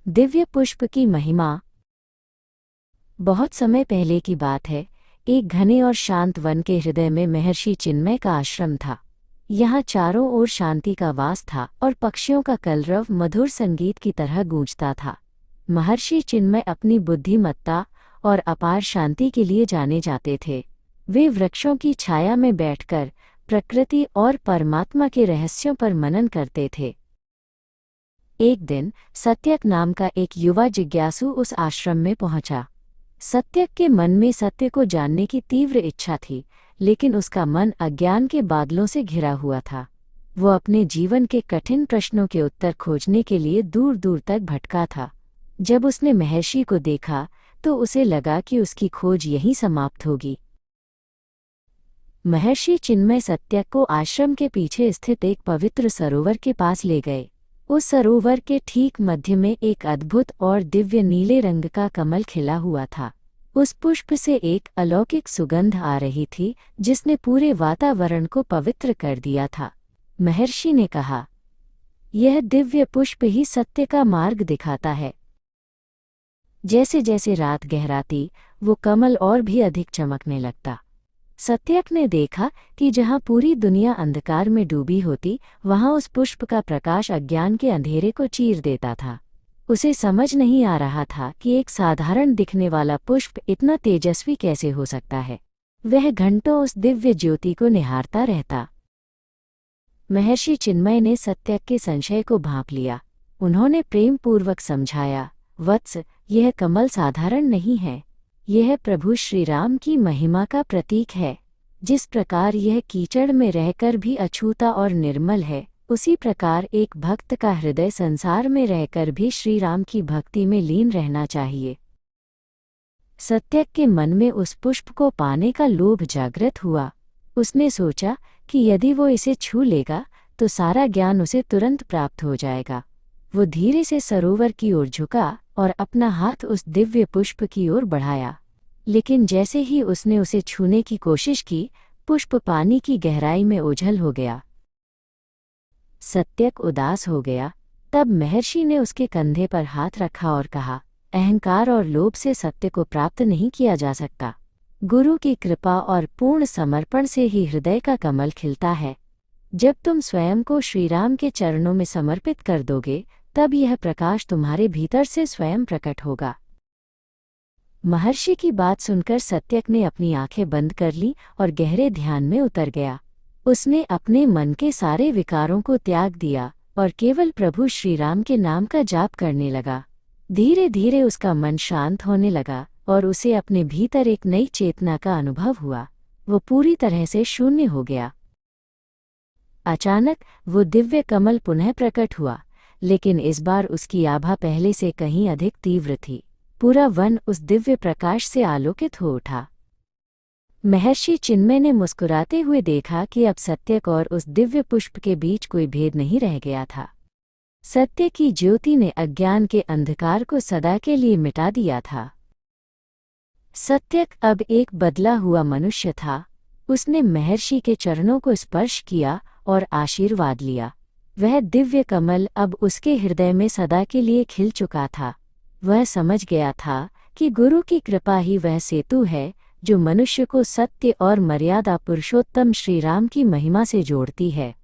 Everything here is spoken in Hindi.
दिव्य पुष्प की महिमा। बहुत समय पहले की बात है। एक घने और शांत वन के हृदय में महर्षि चिन्मय का आश्रम था। यहाँ चारों ओर शांति का वास था और पक्षियों का कलरव मधुर संगीत की तरह गूंजता था। महर्षि चिन्मय अपनी बुद्धिमत्ता और अपार शांति के लिए जाने जाते थे। वे वृक्षों की छाया में बैठकर प्रकृति और परमात्मा के रहस्यों पर मनन करते थे। एक दिन सत्यक नाम का एक युवा जिज्ञासु उस आश्रम में पहुंचा। सत्यक के मन में सत्य को जानने की तीव्र इच्छा थी, लेकिन उसका मन अज्ञान के बादलों से घिरा हुआ था। वो अपने जीवन के कठिन प्रश्नों के उत्तर खोजने के लिए दूर दूर तक भटका था। जब उसने महर्षि को देखा तो उसे लगा कि उसकी खोज यहीं समाप्त होगी। महर्षि चिन्मय सत्यक को आश्रम के पीछे स्थित एक पवित्र सरोवर के पास ले गए। उस सरोवर के ठीक मध्य में एक अद्भुत और दिव्य नीले रंग का कमल खिला हुआ था। उस पुष्प से एक अलौकिक सुगंध आ रही थी, जिसने पूरे वातावरण को पवित्र कर दिया था। महर्षि ने कहा, यह दिव्य पुष्प ही सत्य का मार्ग दिखाता है। जैसे जैसे रात गहराती, वो कमल और भी अधिक चमकने लगता। सत्यक ने देखा कि जहाँ पूरी दुनिया अंधकार में डूबी होती, वहाँ उस पुष्प का प्रकाश अज्ञान के अंधेरे को चीर देता था। उसे समझ नहीं आ रहा था कि एक साधारण दिखने वाला पुष्प इतना तेजस्वी कैसे हो सकता है। वह घंटों उस दिव्य ज्योति को निहारता रहता। महर्षि चिन्मय ने सत्यक के संशय को भांप लिया। उन्होंने प्रेमपूर्वक समझाया, वत्स, यह कमल साधारण नहीं है। यह प्रभु श्रीराम की महिमा का प्रतीक है। जिस प्रकार यह कीचड़ में रहकर भी अछूता और निर्मल है, उसी प्रकार एक भक्त का हृदय संसार में रहकर भी श्रीराम की भक्ति में लीन रहना चाहिए। सत्यक के मन में उस पुष्प को पाने का लोभ जागृत हुआ। उसने सोचा कि यदि वो इसे छू लेगा तो सारा ज्ञान उसे तुरंत प्राप्त हो जाएगा। वो धीरे से सरोवर की ओर झुका और अपना हाथ उस दिव्य पुष्प की ओर बढ़ाया। लेकिन जैसे ही उसने उसे छूने की कोशिश की, पुष्प पानी की गहराई में ओझल हो गया। सत्यक उदास हो गया। तब महर्षि ने उसके कंधे पर हाथ रखा और कहा, अहंकार और लोभ से सत्य को प्राप्त नहीं किया जा सकता। गुरु की कृपा और पूर्ण समर्पण से ही हृदय का कमल खिलता है। जब तुम स्वयं को श्रीराम के चरणों में समर्पित कर दोगे, तब यह प्रकाश तुम्हारे भीतर से स्वयं प्रकट होगा। महर्षि की बात सुनकर सत्यक ने अपनी आंखें बंद कर लीं और गहरे ध्यान में उतर गया। उसने अपने मन के सारे विकारों को त्याग दिया और केवल प्रभु श्रीराम के नाम का जाप करने लगा। धीरे धीरे उसका मन शांत होने लगा और उसे अपने भीतर एक नई चेतना का अनुभव हुआ। वो पूरी तरह से शून्य हो गया। अचानक वो दिव्य कमल पुनः प्रकट हुआ, लेकिन इस बार उसकी आभा पहले से कहीं अधिक तीव्र थी। पूरा वन उस दिव्य प्रकाश से आलोकित हो उठा। महर्षि चिन्मय ने मुस्कुराते हुए देखा कि अब सत्यक और उस दिव्य पुष्प के बीच कोई भेद नहीं रह गया था। सत्य की ज्योति ने अज्ञान के अंधकार को सदा के लिए मिटा दिया था। सत्यक अब एक बदला हुआ मनुष्य था। उसने महर्षि के चरणों को स्पर्श किया और आशीर्वाद लिया। वह दिव्य कमल अब उसके हृदय में सदा के लिए खिल चुका था। वह समझ गया था कि गुरु की कृपा ही वह सेतु है जो मनुष्य को सत्य और मर्यादा पुरुषोत्तम श्रीराम की महिमा से जोड़ती है।